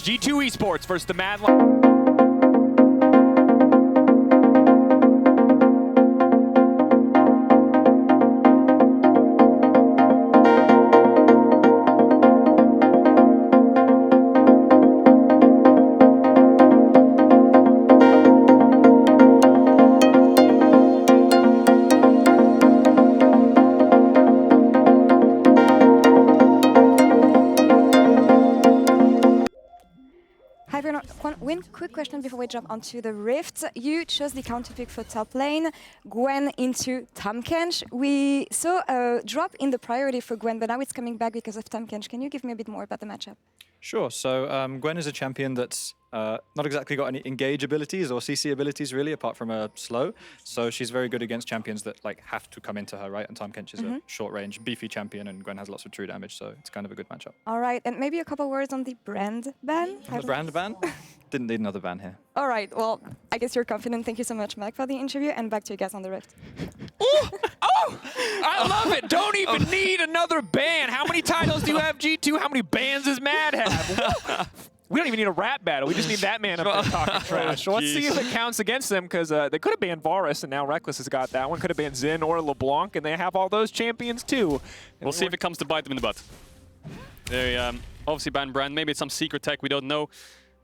G2 Esports versus the Mad Lions. Hi everyone, one quick question before we jump onto the Rift. You chose the counter pick for top lane, Gwen into Tahm-Kench. We saw a drop in the priority for Gwen, but now it's coming back because of Tahm-Kench. Can you give me a bit more about the matchup? Sure. So Gwen is a champion that's not exactly got any engage abilities or CC abilities really, apart from a slow. So she's very good against champions that like have to come into her, right? And Tahm-Kench is a short range, beefy champion, and Gwen has lots of true damage, so it's kind of a good matchup. All right, and maybe a couple words on the brand ban? The brand ban? Didn't need another ban here. All right, well, I guess you're confident. Thank you so much, Mac, for the interview, and back to you guys on the Rift. Oh, I love it. Don't even need another ban. How many titles do you have, G2? How many bans does Mad have? We don't even need a rap battle. We just need that man up there talking trash. So let's see if it counts against them, because they could have banned Varus, and now Reckless has got that one. Could have banned Xin or LeBlanc, and they have all those champions too. We'll see if it comes to bite them in the butt. They obviously banned Brand. Maybe it's some secret tech, we don't know.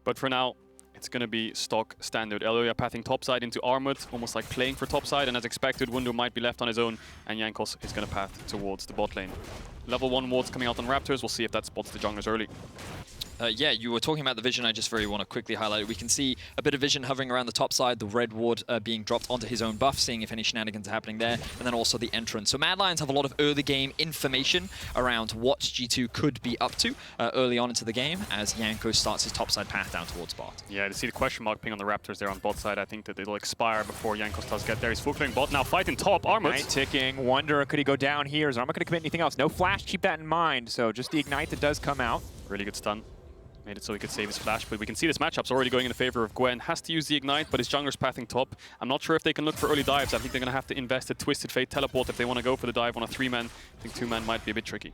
But for now, it's going to be stock standard. Elioya pathing topside into Armored, almost like playing for topside. And as expected, Wundo might be left on his own, and Jankos is going to path towards the bot lane. Level 1 wards coming out on Raptors. We'll see if that spots the junglers early. Yeah, you were talking about the vision. I just very want to quickly highlight it. We can see a bit of vision hovering around the top side, the red ward being dropped onto his own buff, seeing if any shenanigans are happening there, and then also the entrance. So Mad Lions have a lot of early game information around what G2 could be up to early on into the game as Jankos starts his topside path down towards bot. Yeah, to see the question mark ping on the Raptors there on bot side, I think that it'll expire before Jankos does get there. He's full clearing bot, now fighting top, Armored. Ignite ticking, wonder could he go down here? Is Armored going to commit anything else? No flash, keep that in mind. So just the Ignite that does come out. Really good stun. Made it so he could save his flash, but we can see this matchup's already going in the favor of Gwen. Has to use the Ignite, but his jungler's pathing top. I'm not sure if they can look for early dives. I think they're going to have to invest a Twisted Fate teleport if they want to go for the dive on a 3-man. I think 2-man might be a bit tricky.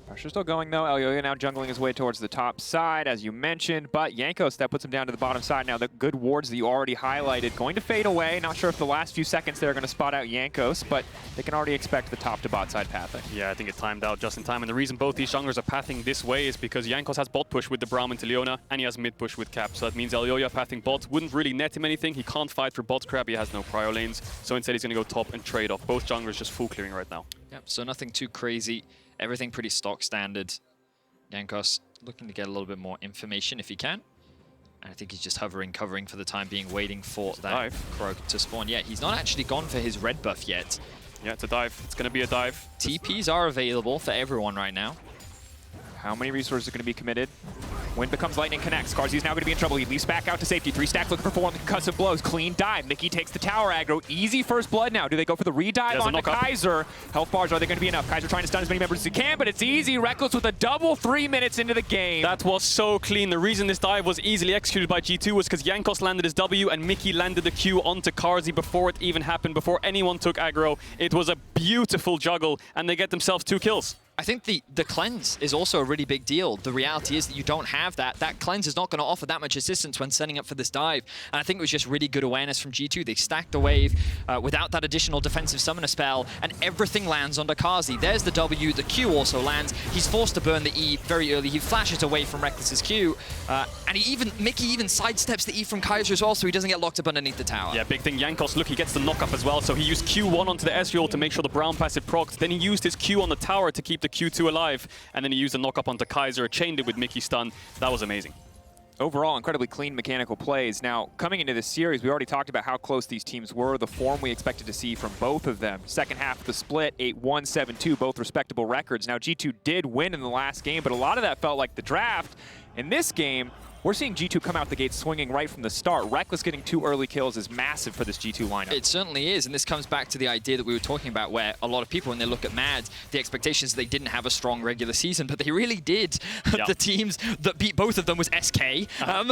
Pressure still going though. Elioya now jungling his way towards the top side, as you mentioned, but Jankos, that puts him down to the bottom side. Now the good wards that you already highlighted going to fade away. Not sure if the last few seconds they're going to spot out Jankos, but they can already expect the top to bot side pathing. Yeah, I think it timed out just in time, and the reason both these junglers are pathing this way is because Jankos has bot push with the Braum into Leona, and he has mid push with Cap, so that means Elioya pathing bot wouldn't really net him anything. He can't fight for bot scrap, he has no prio lanes, so instead he's going to go top and trade off. Both junglers just full clearing right now. Yep, so nothing too crazy, everything pretty stock standard. Jankos looking to get a little bit more information if he can. And I think he's just hovering, covering for the time being, waiting for that Krog to spawn. Yeah, he's not actually gone for his red buff yet. Yeah, it's a dive. It's going to be a dive. TPs are available for everyone right now. How many resources are going to be committed? Wind becomes lightning connects. Carzzi's now going to be in trouble. He leaps back out to safety. 3 stacks looking for 4 concussive blows. Clean dive. Mickey takes the tower aggro. Easy first blood now. Do they go for the redive onto Kaiser? Health bars, are they going to be enough? Kaiser trying to stun as many members as he can, but it's easy. Reckless with a double 3 minutes into the game. That was so clean. The reason this dive was easily executed by G2 was because Jankos landed his W and Mickey landed the Q onto Carzzi before it even happened, before anyone took aggro. It was a beautiful juggle, and they get themselves 2 kills. I think the cleanse is also a really big deal. The reality is that you don't have that. That cleanse is not going to offer that much assistance when setting up for this dive. And I think it was just really good awareness from G2. They stacked the wave without that additional defensive summoner spell, and everything lands onto Carzzi. There's the W, the Q also lands. He's forced to burn the E very early. He flashes away from Reckless's Q, and Mickey even sidesteps the E from Kaiser as well, so he doesn't get locked up underneath the tower. Yeah, big thing. Jankos, look, he gets the knock-up as well. So he used Q1 onto the Ezreal to make sure the Braum passive procced. Then he used his Q on the tower to keep the Q2 alive, and then he used a knock-up onto Kaiser, chained it with Mickey stun. That was amazing. Overall, incredibly clean mechanical plays. Now, coming into this series, we already talked about how close these teams were, the form we expected to see from both of them. Second half of the split, 8-1, 7-2, both respectable records. Now, G2 did win in the last game, but a lot of that felt like the draft. In this game, we're seeing G2 come out the gate swinging right from the start. Reckless getting 2 early kills is massive for this G2 lineup. It certainly is, and this comes back to the idea that we were talking about, where a lot of people, when they look at Mad, the expectation is they didn't have a strong regular season, but they really did. Yep. The teams that beat both of them was SK. And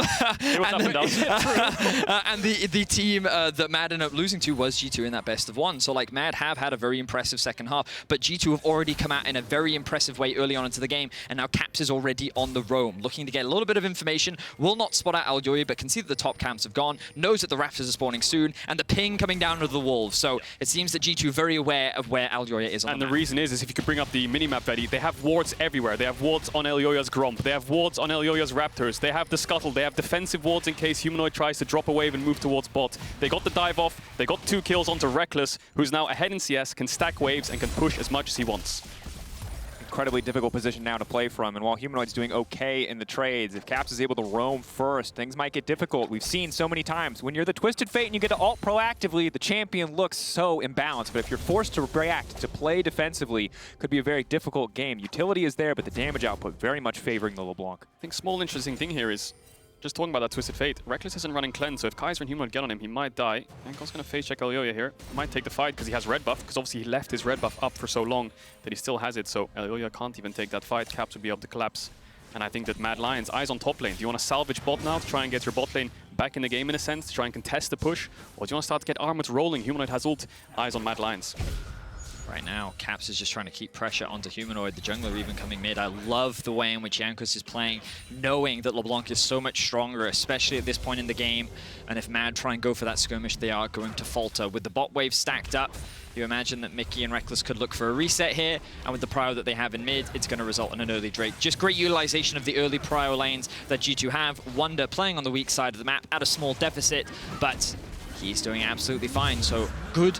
the team that Mad ended up losing to was G2 in that best of one. So like Mad have had a very impressive second half, but G2 have already come out in a very impressive way early on into the game, and now Caps is already on the roam, looking to get a little bit of information. Will not spot out Aljoya, but can see that the top camps have gone, knows that the Raptors are spawning soon, and the ping coming down of the Wolves. So it seems that G2 very aware of where Aljoya is on the map. And the reason is if you could bring up the minimap, Veddy, they have wards everywhere. They have wards on Aljoya's Gromp, they have wards on Aljoya's Raptors, they have the Scuttle, they have defensive wards in case Humanoid tries to drop a wave and move towards bot. They got the dive off, they got 2 kills onto Reckless, who's now ahead in CS, can stack waves and can push as much as he wants. Incredibly difficult position now to play from, and while Humanoid's doing okay in the trades, if Caps is able to roam first, things might get difficult. We've seen so many times when you're the Twisted Fate and you get to ult proactively, the champion looks so imbalanced, but if you're forced to react, to play defensively, could be a very difficult game. Utility is there, but the damage output very much favoring the LeBlanc. I think small interesting thing here is, just talking about that Twisted Fate, Reckless isn't running Cleanse, so if Kaiser and Humanoid get on him, he might die. Enkel's going to face check Aljoya here. Might take the fight because he has red buff, because obviously he left his red buff up for so long that he still has it, so Aljoya can't even take that fight. Caps would be able to collapse. And I think that Mad Lions, eyes on top lane. Do you want to salvage bot now to try and get your bot lane back in the game in a sense, to try and contest the push? Or do you want to start to get Armut rolling? Humanoid has ult, eyes on Mad Lions. Right now, Caps is just trying to keep pressure onto Humanoid, the jungler even coming mid. I love the way in which Jankos is playing, knowing that LeBlanc is so much stronger, especially at this point in the game. And if Mad try and go for that skirmish, they are going to falter. With the bot wave stacked up, you imagine that Mickey and Reckless could look for a reset here, and with the prio that they have in mid, it's going to result in an early Drake. Just great utilization of the early prio lanes that G2 have. Wonder playing on the weak side of the map at a small deficit, but he's doing absolutely fine, so good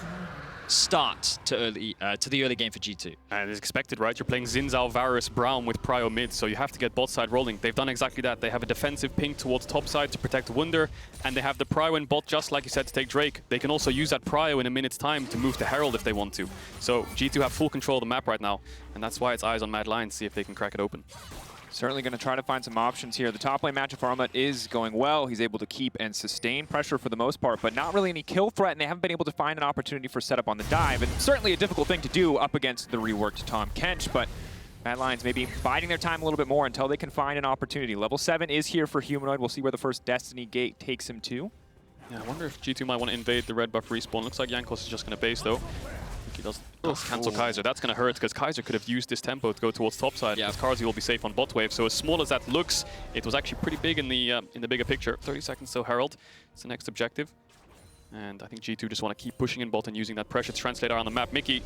start to the early game for G2. And it's expected, right? You're playing Zinzao, Varus, Brown with prio mid, so you have to get bot side rolling. They've done exactly that. They have a defensive ping towards top side to protect Wunder, and they have the prio in bot, just like you said, to take Drake. They can also use that prio in a minute's time to move to Herald if they want to. So G2 have full control of the map right now, and that's why it's eyes on Mad Lions, see if they can crack it open. Certainly going to try to find some options here. The top lane matchup for Armut is going well. He's able to keep and sustain pressure for the most part, but not really any kill threat, and they haven't been able to find an opportunity for setup on the dive. And certainly a difficult thing to do up against the reworked Tom Kench, but Mad Lions maybe biding their time a little bit more until they can find an opportunity. Level 7 is here for Humanoid. We'll see where the first Destiny gate takes him to. Yeah, I wonder if G2 might want to invade the red buff respawn. Looks like Jankos is just going to base though. He does cancel Kaiser. That's going to hurt because Kaiser could have used this tempo to go towards topside. Yeah, Karzi will be safe on bot wave. So as small as that looks, it was actually pretty big in the bigger picture. 30 seconds till Herald. It's the next objective. And I think G2 just want to keep pushing in bot and using that pressure to translate around the map. Mickey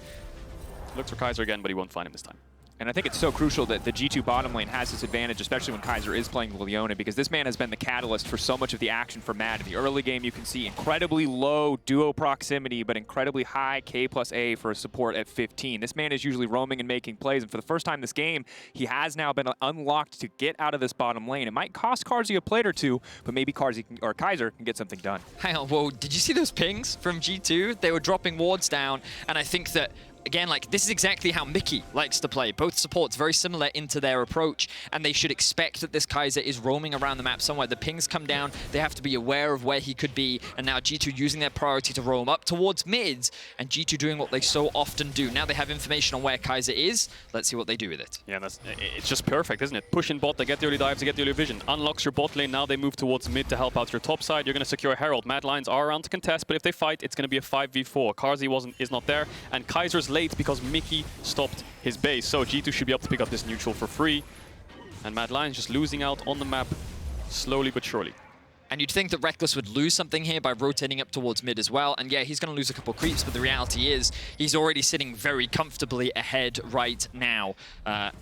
looks for Kaiser again, but he won't find him this time. And I think it's so crucial that the G2 bottom lane has this advantage, especially when Kaiser is playing Leona, because this man has been the catalyst for so much of the action for Mad. In the early game, you can see incredibly low duo proximity, but incredibly high K+A for support at 15. This man is usually roaming and making plays, and for the first time this game, he has now been unlocked to get out of this bottom lane. It might cost Karzi a plate or two, but maybe Kaiser can get something done. Hang on, whoa, did you see those pings from G2? They were dropping wards down, and I think that again, like, this is exactly how Mickey likes to play. Both supports very similar into their approach, and they should expect that this Kaiser is roaming around the map somewhere. The pings come down, they have to be aware of where he could be, and now G2 using their priority to roam up towards mids, and G2 doing what they so often do. Now they have information on where Kaiser is. Let's see what they do with it. Yeah, it's just perfect, isn't it? Push in bot, they get the early dives, they get the early vision. Unlocks your bot lane, now they move towards mid to help out your top side. You're going to secure Herald. Mad Lions are around to contest, but if they fight, it's going to be a 5v4. Karzi is not there, and Kaiser's late because Mickey stopped his base. So G2 should be able to pick up this neutral for free. And Mad Lions just losing out on the map slowly but surely. And you'd think that Reckless would lose something here by rotating up towards mid as well. And yeah, he's going to lose a couple creeps, but the reality is he's already sitting very comfortably ahead right now. And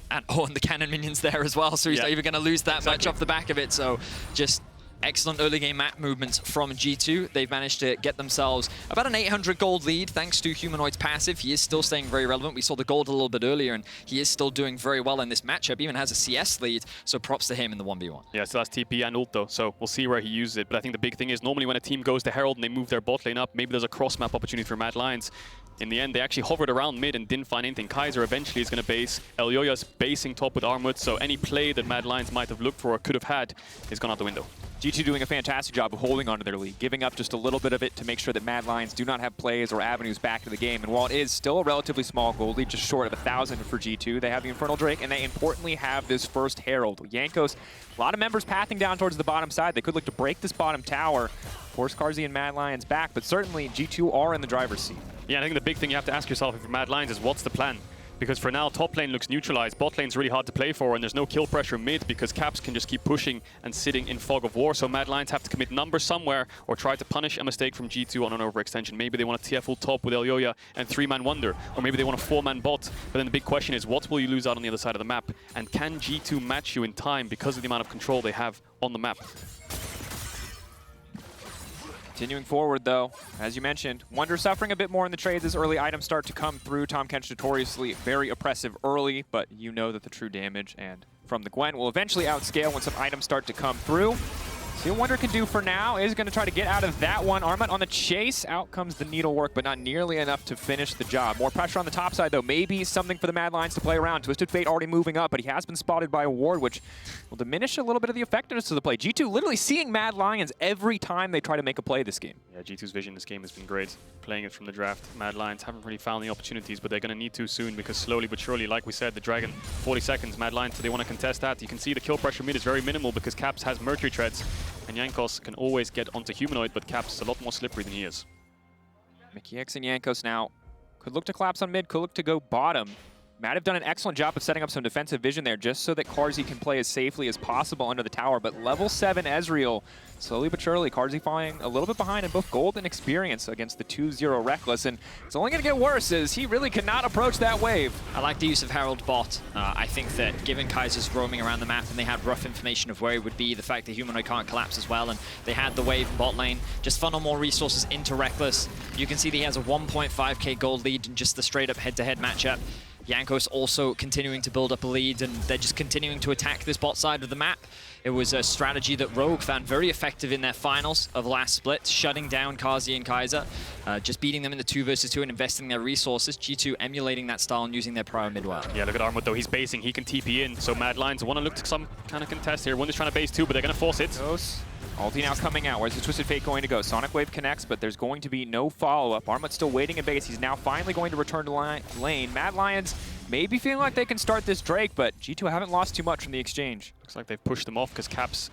the cannon minions there as well, so he's not even going to lose that much off the back of it. So just excellent early game map movements from G2. They've managed to get themselves about an 800 gold lead thanks to Humanoid's passive. He is still staying very relevant. We saw the gold a little bit earlier, and he is still doing very well in this matchup. Even has a CS lead, so props to him in the 1v1. Yeah, still has TP and ult though, so we'll see where he uses it. But I think the big thing is normally when a team goes to Herald and they move their bot lane up, maybe there's a cross-map opportunity for Mad Lions. In the end, they actually hovered around mid and didn't find anything. Kaiser eventually is going to base. Elyoya's basing top with Armut, so any play that Mad Lions might have looked for or could have had is gone out the window. G2 doing a fantastic job of holding onto their lead, giving up just a little bit of it to make sure that Mad Lions do not have plays or avenues back to the game. And while it is still a relatively small gold lead, just short of 1,000 for G2, they have the Infernal Drake, and they importantly have this first Herald. Jankos, a lot of members pathing down towards the bottom side. They could look to break this bottom tower, force Carzzy and Mad Lions back, but certainly G2 are in the driver's seat. Yeah, I think the big thing you have to ask yourself if you're Mad Lions is what's the plan? Because for now, top lane looks neutralized. Bot lane's really hard to play for, and there's no kill pressure mid because Caps can just keep pushing and sitting in fog of war. So Mad Lions have to commit numbers somewhere or try to punish a mistake from G2 on an overextension. Maybe they want to TF full top with Elyoya and 3-man Wonder, or maybe they want a 4-man bot. But then the big question is, what will you lose out on the other side of the map? And can G2 match you in time because of the amount of control they have on the map? Continuing forward, though, as you mentioned, Wonder suffering a bit more in the trades as early items start to come through. Tahm Kench notoriously very oppressive early, but you know that the true damage and from the Gwen will eventually outscale when some items start to come through. See what Wonder can do for now is going to try to get out of that one. Armut on the chase. Out comes the needlework, but not nearly enough to finish the job. More pressure on the top side, though. Maybe something for the Mad Lions to play around. Twisted Fate already moving up, but he has been spotted by a ward, which will diminish a little bit of the effectiveness of the play. G2 literally seeing Mad Lions every time they try to make a play this game. Yeah, G2's vision this game has been great. Playing it from the draft. Mad Lions haven't really found the opportunities, but they're going to need to soon because slowly but surely, like we said, the Dragon, 40 seconds, Mad Lions, so they want to contest that. You can see the kill pressure mid is very minimal because Caps has Mercury Treads, and Jankos can always get onto Humanoid, but Caps is a lot more slippery than he is. Mickey X and Jankos now could look to collapse on mid, could look to go bottom. Matt have done an excellent job of setting up some defensive vision there just so that Carzzy can play as safely as possible under the tower. But level 7 Ezreal, slowly but surely, Carzzy falling a little bit behind in both gold and experience against the 2-0 Reckless. And it's only going to get worse as he really cannot approach that wave. I like the use of Herald bot. I think that given Kaiser's roaming around the map and they had rough information of where he would be, the fact that Humanoid can't collapse as well, and they had the wave in bot lane, just funnel more resources into Reckless. You can see that he has a 1.5k gold lead in just the straight-up head-to-head matchup. Jankos also continuing to build up a lead, and they're just continuing to attack this bot side of the map. It was a strategy that Rogue found very effective in their finals of last split, shutting down Carzzy and Kaiser, just beating them in the 2 versus 2 and investing their resources. G2 emulating that style and using their prior mid-well. Yeah, look at Armut though, he's basing, he can TP in, so Mad Lions want to look to some kind of contest here. Wonder's trying to base too, but they're going to force it. Ulti now coming out. Where's the Twisted Fate going to go? Sonic Wave connects, but there's going to be no follow-up. Armut's still waiting in base. He's now finally going to return to lane. Mad Lions may be feeling like they can start this Drake, but G2 haven't lost too much from the exchange. Looks like they've pushed them off because Caps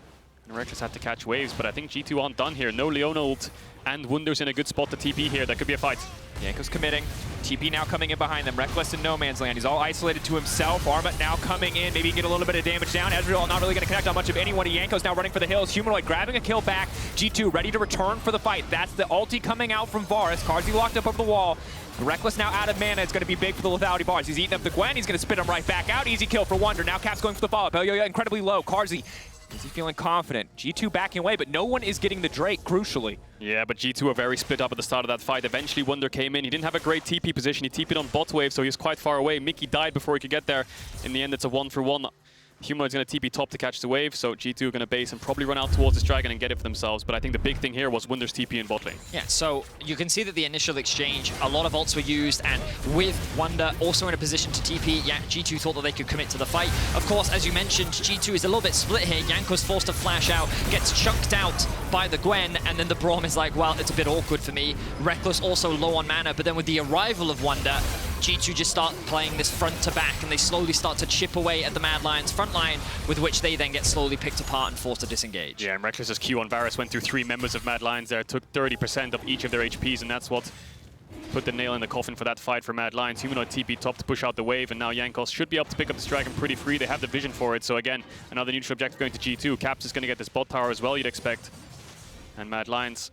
and Reckless had to catch waves, but I think G2 aren't done here. No Leona ult, and Wunder's in a good spot to TP here. That could be a fight. Jankos committing. TP now coming in behind them. Reckless in no man's land. He's all isolated to himself. Armut now coming in. Maybe he can get a little bit of damage down. Ezreal not really going to connect on much of anyone. Jankos now running for the hills. Humanoid grabbing a kill back. G2 ready to return for the fight. That's the ulti coming out from Varus. Carzzy locked up over the wall. Reckless now out of mana. It's going to be big for the lethality bars. He's eating up the Gwen. He's going to spit him right back out. Easy kill for Wonder. Now Cap's going for the follow-up. Elyoya incredibly low. Carzzy, is he feeling confident? G2 backing away, but no one is getting the Drake, crucially. Yeah, but G2 are very split up at the start of that fight. Eventually, Wonder came in. He didn't have a great TP position. He TP'd on bot wave, so he was quite far away. Mickey died before he could get there. In the end, it's a 1-for-1. Humanoid's going to TP top to catch the wave, so G2 are going to base and probably run out towards this Dragon and get it for themselves. But I think the big thing here was Wunder's TP in bot lane. Yeah, so you can see that the initial exchange, a lot of ults were used, and with Wonder also in a position to TP, yeah, G2 thought that they could commit to the fight. Of course, as you mentioned, G2 is a little bit split here. Jankos forced to flash out, gets chunked out by the Gwen, and then the Braum is like, well, it's a bit awkward for me. Reckless also low on mana, but then with the arrival of Wonder, G2 just start playing this front to back, and they slowly start to chip away at the Mad Lions front line, with which they then get slowly picked apart and forced to disengage. Yeah, and Reckless's Q on Varus went through 3 members of Mad Lions there, took 30% of each of their HPs, and that's what put the nail in the coffin for that fight for Mad Lions. Humanoid TP top to push out the wave, and now Jankos should be able to pick up this Dragon pretty free. They have the vision for it, so again, another neutral objective going to G2. Caps is going to get this bot tower as well, you'd expect. And Mad Lions,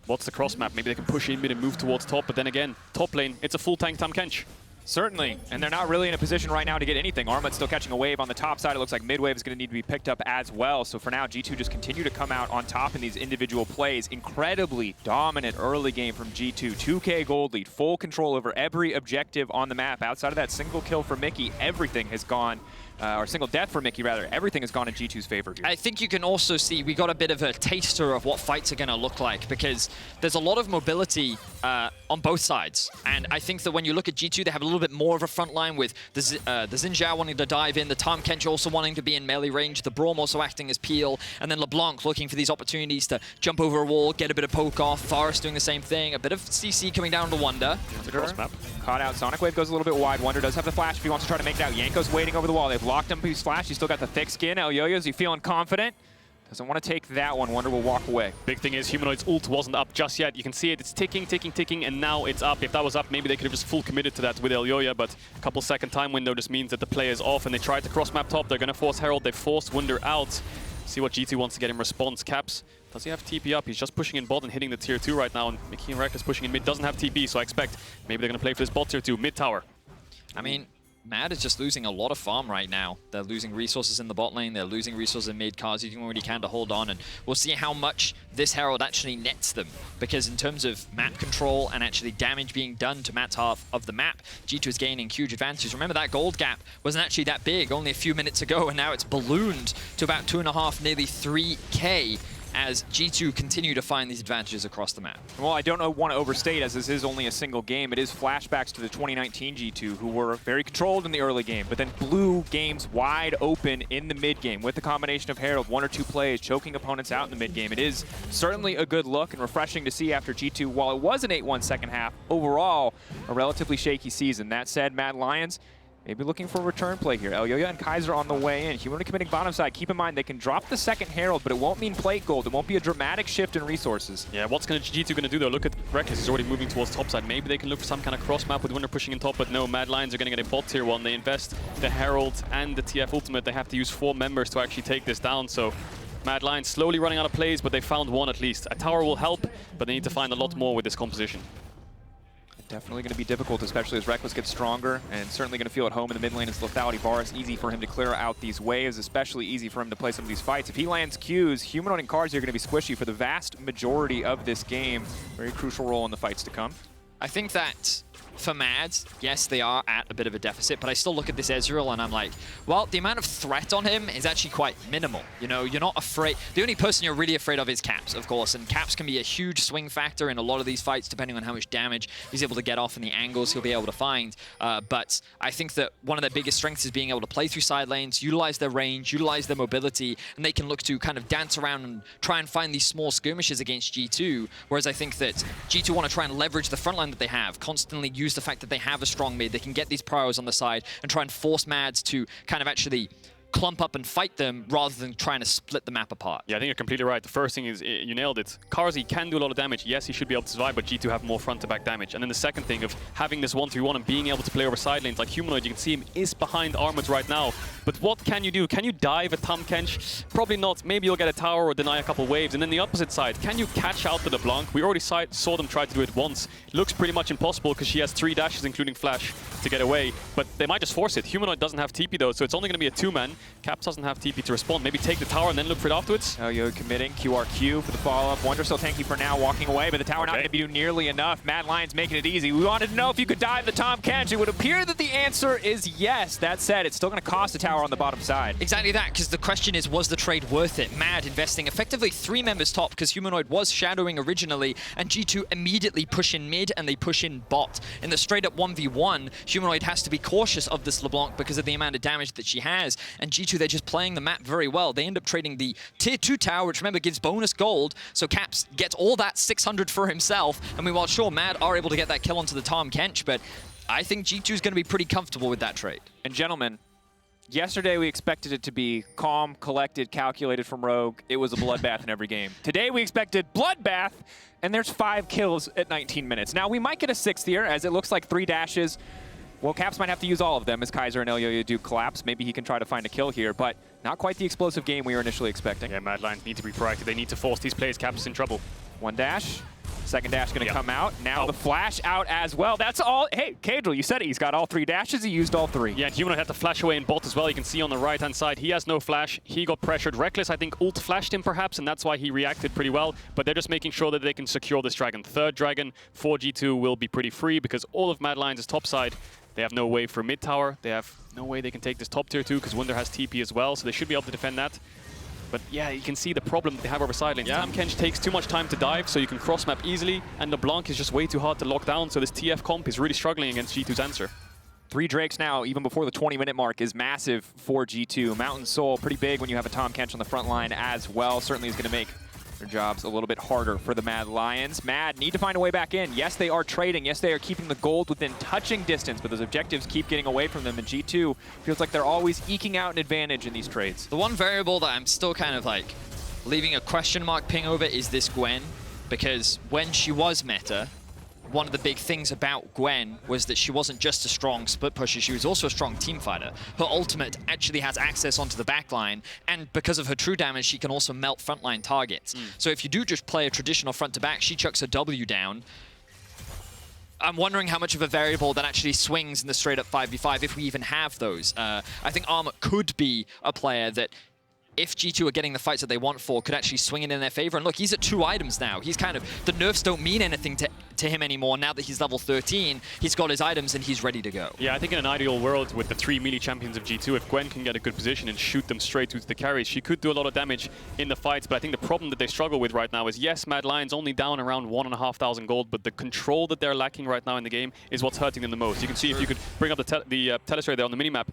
what's the cross map? Maybe they can push in mid and move towards top, but then again, top lane, it's a full tank Tahm Kench. Certainly, and they're not really in a position right now to get anything. Armut's still catching a wave on the top side. It looks like mid-wave is going to need to be picked up as well. So for now, G2 just continue to come out on top in these individual plays. Incredibly dominant early game from G2. 2K gold lead, full control over every objective on the map. Outside of that single kill for Mickey, everything has gone or single death for Mickey, rather. Everything has gone in G2's favor here. I think you can also see we got a bit of a taster of what fights are going to look like, because there's a lot of mobility on both sides. And I think that when you look at G2, they have a little bit more of a front line with the Xin Zhao wanting to dive in, the Tahm Kench also wanting to be in melee range, the Braum also acting as peel, and then LeBlanc looking for these opportunities to jump over a wall, get a bit of poke off, Forest doing the same thing, a bit of CC coming down to Wonder. Cross map. Caught out. Sonic Wave goes a little bit wide. Wonder does have the flash if he wants to try to make it out. Yanko's waiting over the wall. They've locked him. He's flashed. He's still got the thick skin. El Yo-Yo, is he feeling confident? Doesn't want to take that one. Wonder will walk away. Big thing is Humanoid's ult wasn't up just yet. You can see it. It's ticking, ticking, ticking, and now it's up. If that was up, maybe they could have just full committed to that with El Yo-Yo, but a couple second time window just means that the play is off, and they tried to cross map top. They're going to force Herald. They forced Wonder out. See what G2 wants to get in response. Caps, does he have TP up? He's just pushing in bot and hitting the tier 2 right now, and Mickey and Reckless pushing in mid. Doesn't have TP, so I expect maybe they're going to play for this bot tier 2, mid tower. I mean, Mad is just losing a lot of farm right now. They're losing resources in the bot lane, they're losing resources in mid, Cars doing what he can to hold on, and we'll see how much this Herald actually nets them, because in terms of map control and actually damage being done to Matt's half of the map, G2 is gaining huge advantages. Remember, that gold gap wasn't actually that big only a few minutes ago, and now it's ballooned to about 2.5, nearly 3K, as G2 continue to find these advantages across the map. Well, I don't want to overstate, as this is only a single game. It is flashbacks to the 2019 G2, who were very controlled in the early game, but then blew games wide open in the mid game with the combination of Herald, 1 or 2 plays, choking opponents out in the mid game. It is certainly a good look and refreshing to see after G2, while it was an 8-1 second half, overall a relatively shaky season. That said, Mad Lions maybe looking for a return play here. El Yo-Yo and Kaiser on the way in. Humanoid committing bottom side. Keep in mind, they can drop the second Herald, but it won't mean plate gold. It won't be a dramatic shift in resources. Yeah, what's G2 going to do though? Look at Reckless, he's already moving towards top side. Maybe they can look for some kind of cross map with Wonder pushing in top, but no, Mad Lions are going to get a bot tier 1. They invest the Herald and the TF ultimate. They have to use 4 members to actually take this down, so Mad Lions slowly running out of plays, but they found one at least. A tower will help, but they need to find a lot more with this composition. Definitely going to be difficult, especially as Reckless gets stronger, and certainly going to feel at home in the mid lane. It's lethality bar. It's easy for him to clear out these waves, especially easy for him to play some of these fights. If he lands Qs, Humanoid and Cars are going to be squishy for the vast majority of this game. Very crucial role in the fights to come. I think that for Mad, yes, they are at a bit of a deficit, but I still look at this Ezreal and I'm like, well, the amount of threat on him is actually quite minimal. You know, you're not afraid. The only person you're really afraid of is Caps, of course, and Caps can be a huge swing factor in a lot of these fights, depending on how much damage he's able to get off and the angles he'll be able to find. But I think that one of their biggest strengths is being able to play through side lanes, utilize their range, utilize their mobility, and they can look to kind of dance around and try and find these small skirmishes against G2, whereas I think that G2 want to try and leverage the front line that they have, constantly use the fact that they have a strong mid, they can get these pryos on the side and try and force Mads to kind of actually clump up and fight them rather than trying to split the map apart. Yeah, I think you're completely right. The first thing is, you nailed it. Carzzy can do a lot of damage. Yes, he should be able to survive, but G2 have more front-to-back damage. And then the second thing of having this 1-3-1 and being able to play over side lanes, like Humanoid, you can see him is behind Armut right now. But what can you do? Can you dive at Tahm Kench? Probably not. Maybe you'll get a tower or deny a couple waves. And then the opposite side, can you catch out the LeBlanc? We already saw them try to do it once. It looks pretty much impossible because she has 3 dashes, including flash, to get away. But they might just force it. Humanoid doesn't have TP though, so it's only going to be a 2-man. Caps doesn't have TP to respond. Maybe take the tower and then look for it afterwards. El Yo committing. QRQ for the follow-up. Wonder still tanky for now, walking away, but the tower not going to be nearly enough. Mad Lions making it easy. We wanted to know if you could dive the Tahm Kench. It would appear that the answer is yes. That said, it's still going to cost a tower on the bottom side. Exactly that, because the question is, was the trade worth it? Mad investing effectively 3 members top, because Humanoid was shadowing originally, and G2 immediately push in mid and they push in bot. In the straight-up 1v1, Humanoid has to be cautious of this LeBlanc because of the amount of damage that she has, and G2, they're just playing the map very well. They end up trading the tier 2 tower, which remember gives bonus gold, so Caps gets all that 600 for himself, and meanwhile, sure, Mad are able to get that kill onto the Tahm Kench, but I think G2 is going to be pretty comfortable with that trade. And gentlemen, yesterday we expected it to be calm, collected, calculated from Rogue. It was a bloodbath in every game. Today we expected bloodbath, and there's 5 kills at 19 minutes. Now we might get a 6th here, as it looks like 3 dashes. Well, Caps might have to use all of them as Kaiser and El Yo-Yo do collapse. Maybe he can try to find a kill here, but not quite the explosive game we were initially expecting. Yeah, Mad Lions need to be proactive. They need to force these plays. Caps is in trouble. 1 dash. Second dash going to come out. Now the flash out as well. That's all. Hey, Cadril, you said it. He's got all 3 dashes. He used all 3. Yeah, and Humanoid had to flash away in bot as well. You can see on the right-hand side, he has no flash. He got pressured. Reckless, I think, ult flashed him perhaps, and that's why he reacted pretty well. But they're just making sure that they can secure this dragon. Third dragon for G2 will be pretty free because all of Mad Lions' top side, They have no way for mid tower. They have no way they can take this top tier 2 because Wunder has TP as well, so they should be able to defend that. But yeah, you can see the problem that they have over side lanes. Yeah. TamKench takes too much time to dive, so you can cross map easily, and LeBlanc is just way too hard to lock down, so this TF comp is really struggling against G2's answer. 3 Drakes now, even before the 20-minute mark, is massive for G2. Mountain Soul, pretty big when you have a TamKench on the front line as well. Certainly is going to make their jobs a little bit harder for the Mad Lions. Mad need to find a way back in. Yes, they are trading. Yes, they are keeping the gold within touching distance, but those objectives keep getting away from them, and G2 feels like they're always eking out an advantage in these trades. The one variable that I'm still kind of like leaving a question mark ping over is this Gwen, because when she was meta, one of the big things about Gwen was that she wasn't just a strong split pusher, she was also a strong team fighter. Her ultimate actually has access onto the backline, and because of her true damage, she can also melt frontline targets. So if you do just play a traditional front to back, she chucks a W down. I'm wondering how much of a variable that actually swings in the straight up 5v5, if we even have those. I think Armut could be a player that, if G2 are getting the fights that they want for, could actually swing it in their favor. And look, he's at 2 items now. He's kind of, the nerfs don't mean anything to him anymore. Now that he's level 13, he's got his items and he's ready to go. Yeah, I think in an ideal world with the 3 melee champions of G2, if Gwen can get a good position and shoot them straight to the carries, she could do a lot of damage in the fights. But I think the problem that they struggle with right now is, yes, Mad Lions only down around 1,500 gold, but the control that they're lacking right now in the game is what's hurting them the most. You can see if you could bring up the Teshrak there on the minimap,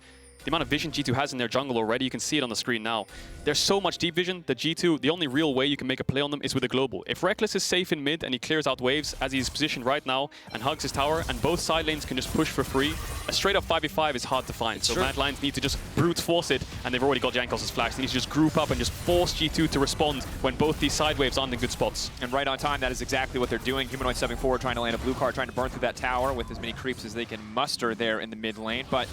the amount of vision G2 has in their jungle already, you can see it on the screen now. There's so much deep vision that G2, the only real way you can make a play on them is with a global. If Reckless is safe in mid and he clears out waves as he's positioned right now and hugs his tower, and both side lanes can just push for free, a straight up 5v5 is hard to find. So Mad Lions need to just brute force it, and they've already got Jankos' flash. They need to just group up and just force G2 to respond when both these side waves aren't in good spots. And right on time, that is exactly what they're doing. Humanoid stepping forward, trying to land a blue card, trying to burn through that tower with as many creeps as they can muster there in the mid lane. But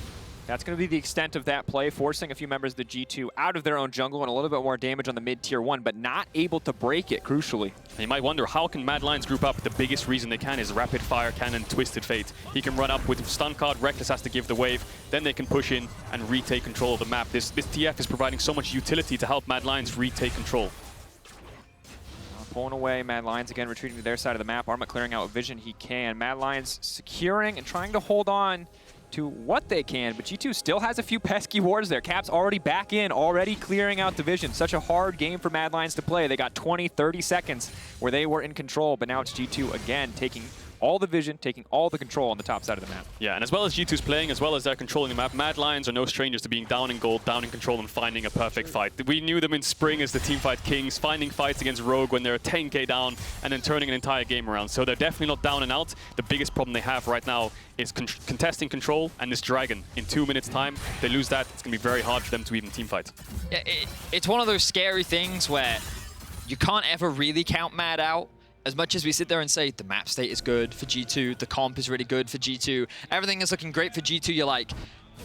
that's going to be the extent of that play, forcing a few members of the G2 out of their own jungle and a little bit more damage on the mid-tier 1, but not able to break it, crucially. And you might wonder, how can Mad Lions group up? The biggest reason they can is Rapid Fire Cannon, Twisted Fate. He can run up with Stun Card, Reckless has to give the wave, then they can push in and retake control of the map. This TF is providing so much utility to help Mad Lions retake control. Pulling away, Mad Lions again retreating to their side of the map. Armut clearing out what vision he can. Mad Lions securing and trying to hold on to what they can, but G2 still has a few pesky wards there. Cap's already back in, already clearing out division. Such a hard game for Mad Lions to play. They got 20, 30 seconds where they were in control, but now it's G2 again taking all the vision, taking all the control on the top side of the map. Yeah, and as well as G2's playing, as well as they're controlling the map, Mad Lions are no strangers to being down in gold, down in control, and finding a perfect fight. We knew them in spring as the teamfight kings, finding fights against Rogue when they're 10k down and then turning an entire game around. So they're definitely not down and out. The biggest problem they have right now is contesting control and this dragon. In 2 minutes time, if they lose that, it's going to be very hard for them to even teamfight. Yeah, it's one of those scary things where you can't ever really count Mad out. As much as we sit there and say the map state is good for G2, the comp is really good for G2, everything is looking great for G2, you're like,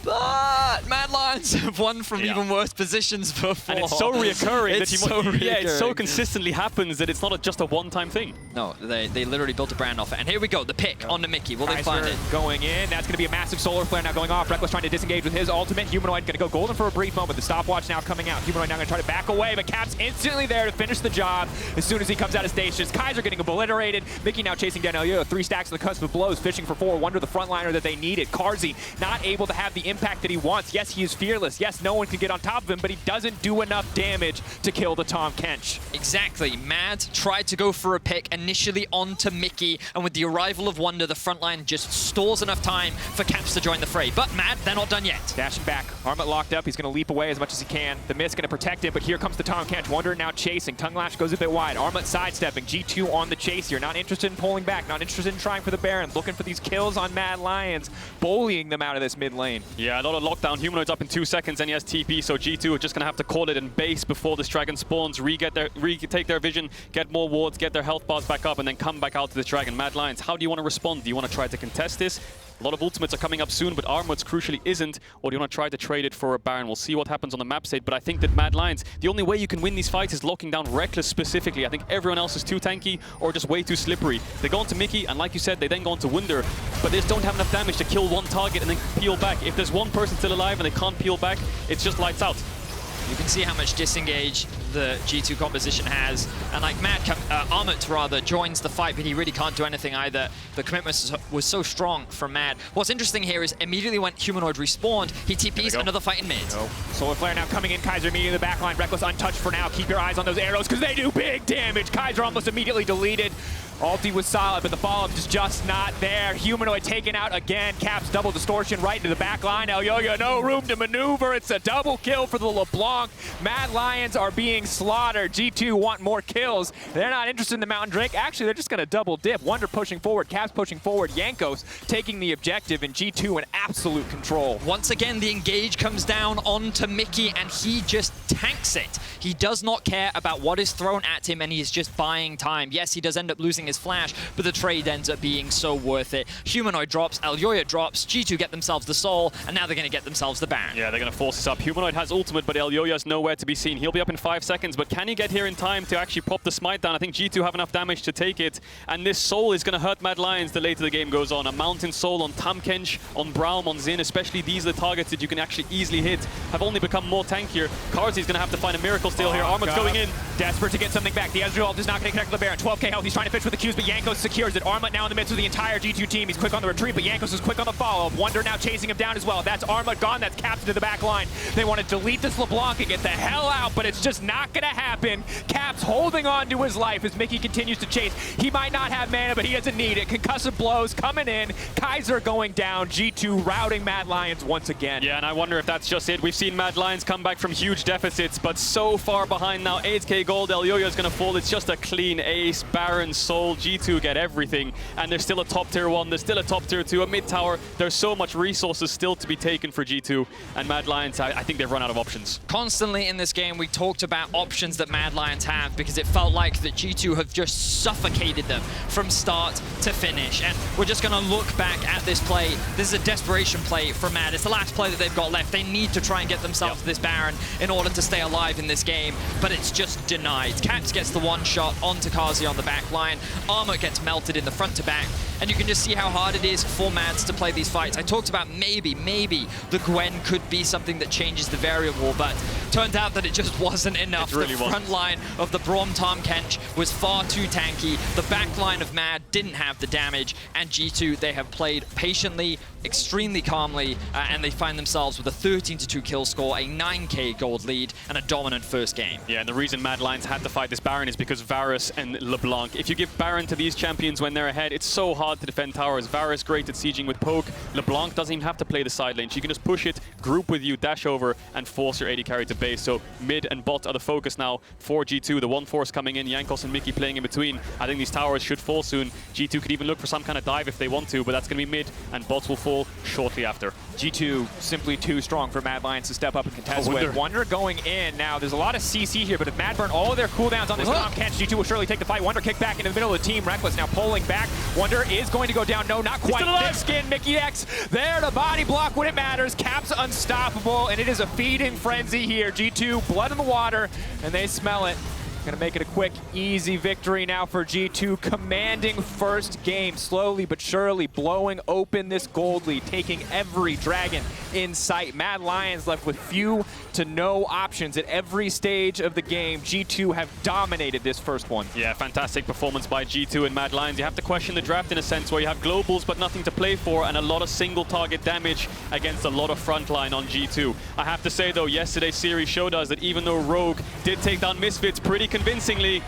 but Mad Lions have won from even worse positions before. And it's so reoccurring that it so consistently happens that it's not just a one-time thing. No, they literally built a brand off it. And here we go, the pick on the Mickey. Will they find it? Going in. That's going to be a massive solar flare now going off. Reckless trying to disengage with his ultimate. Humanoid going to go golden for a brief moment. The stopwatch now coming out. Humanoid now going to try to back away, but Cap's instantly there to finish the job as soon as he comes out of stations. Kaiser getting obliterated. Mickey now chasing down Elio. 3 stacks on the cusp of blows, fishing for 4. Wonder the frontliner that they needed. Karzi not able to have the impact that he wants. Yes, he is fearless. Yes, no one can get on top of him, but he doesn't do enough damage to kill the TamKench. Exactly. Mad tried to go for a pick initially onto Mickey, and with the arrival of Wonder, the front line just stalls enough time for Caps to join the fray. But Mad, they're not done yet. Dashing back. Armut locked up. He's going to leap away as much as he can. The mist going to protect him, but here comes the TamKench. Wonder now chasing. Tongue Lash goes a bit wide. Armut sidestepping. G2 on the chase here. Not interested in pulling back. Not interested in trying for the Baron. Looking for these kills on Mad Lions. Bullying them out of this mid lane. Yeah, a lot of lockdown. Humanoid's up in 2 seconds and he has TP, so G2 are just going to have to call it in base before this dragon spawns, retake their vision, get more wards, get their health bars back up, and then come back out to this dragon. Mad Lions, how do you want to respond? Do you want to try to contest this? A lot of ultimates are coming up soon, but Armut's crucially isn't, or do you want to try to trade it for a Baron? We'll see what happens on the map state, but I think that Mad Lions, the only way you can win these fights is locking down Reckless specifically. I think everyone else is too tanky or just way too slippery. They go into Mickey, and like you said, they then go into Wunder, but they just don't have enough damage to kill one target and then peel back. If there's one person still alive and they can't peel back, it's just lights out. You can see how much disengage the G2 composition has. And like Armut rather joins the fight, but he really can't do anything either. The commitment was so strong from Mad. What's interesting here is immediately when Humanoid respawned, he TPs another fight in mid. Solar Flare now coming in. Kaiser immediately in the backline. Reckless untouched for now. Keep your eyes on those arrows because they do big damage. Kaiser almost immediately deleted. Ulti was solid, but the follow-up is just not there. Humanoid taken out again. Caps double distortion right into the back line. Elyoya, no room to maneuver. It's a double kill for the LeBlanc. Mad Lions are being slaughtered. G2 want more kills. They're not interested in the Mountain Drake. Actually, they're just going to double dip. Wonder pushing forward, Caps pushing forward, Jankos taking the objective, and G2 in absolute control. Once again, the engage comes down onto Mickey, and he just tanks it. He does not care about what is thrown at him, and he is just buying time. Yes, he does end up losing his flash, but the trade ends up being so worth it. Humanoid drops, Elyoya drops, G2 get themselves the soul, and now they're going to get themselves the Baron. Yeah, they're going to force this up. Humanoid has ultimate, but Elyoya's nowhere to be seen. He'll be up in 5 seconds, but can he get here in time to actually pop the smite down? I think G2 have enough damage to take it, and this soul is going to hurt Mad Lions the later the game goes on. A mountain soul on Tamkench, on Braum, on Xin, especially these are the targets that you can actually easily hit, have only become more tankier. Karzi's going to have to find a miracle steal here. Armut's going in. Desperate to get something back. The Ezreal is not going to connect with the Baron. 12k health. He's trying to fish with the Qs, but Jankos secures it. Armut now in the midst of the entire G2 team. He's quick on the retreat, but Jankos is quick on the follow-up. Wonder now chasing him down as well. That's Armut gone. That's Caps to the back line. They want to delete this LeBlanc and get the hell out, but it's just not going to happen. Caps holding on to his life as Mickey continues to chase. He might not have mana, but he doesn't need it. Concussive blows coming in. Kaiser going down. G2 routing Mad Lions once again. Yeah, and I wonder if that's just it. We've seen Mad Lions come back from huge deficits, but so far behind now. 8k gold. Elyoya's going to fall. It's just a clean ace. Baron, Soul, G2 get everything, and there's still a top tier 1, there's still a top tier 2, a mid tower. There's so much resources still to be taken for G2, and Mad Lions, I think they've run out of options. Constantly in this game, we talked about options that Mad Lions have because it felt like that G2 have just suffocated them from start to finish. And we're just going to look back at this play. This is a desperation play for Mad. It's the last play that they've got left. They need to try and get themselves this Baron in order to stay alive in this game, but it's just denied. Caps gets the one shot onto Kazi on the back line. Armor gets melted in the front to back, and you can just see how hard it is for Mads to play these fights. I talked about maybe the Gwen could be something that changes the variable, but turned out that it just wasn't enough. Really the front line of the Braum Tamkench was far too tanky. The back line of Mad didn't have the damage, and G2, they have played patiently, extremely calmly, and they find themselves with a 13-2 kill score, a 9k gold lead, and a dominant first game. Yeah, and the reason Mad Lions had to fight this Baron is because Varus and LeBlanc. If you give Baron to these champions when they're ahead, it's so hard to defend towers. Varus great at sieging with poke. LeBlanc doesn't even have to play the side lane. She can just push it, group with you, dash over, and force your AD carry to base. So mid and bot are the focus now for G2. The one force coming in, Jankos and Mickey playing in between. I think these towers should fall soon. G2 could even look for some kind of dive if they want to, but that's going to be mid, and bots will fall shortly after. G2 simply too strong for Mad Lions to step up and contest with. Wonder going in. Now, there's a lot of CC here, but if Mad burn all of their cooldowns on this Tamkench, G2 will surely take the fight. Wonder kick back into the middle of the team. Reckless now pulling back. Wonder is going to go down. No, not quite. Thick skin, Mickey X there to body block when it matters. Caps unstoppable, and it is a feeding frenzy here. G2, blood in the water, and they smell it. Gonna make it a quick, easy victory now for G2, commanding first game, slowly but surely blowing open this gold lead, taking every dragon in sight. Mad Lions left with few to no options at every stage of the game. G2 have dominated this first one. Yeah, fantastic performance by G2 and Mad Lions. You have to question the draft in a sense where you have globals but nothing to play for and a lot of single target damage against a lot of frontline on G2. I have to say though, yesterday's series showed us that even though Rogue did take down Misfits pretty convincingly,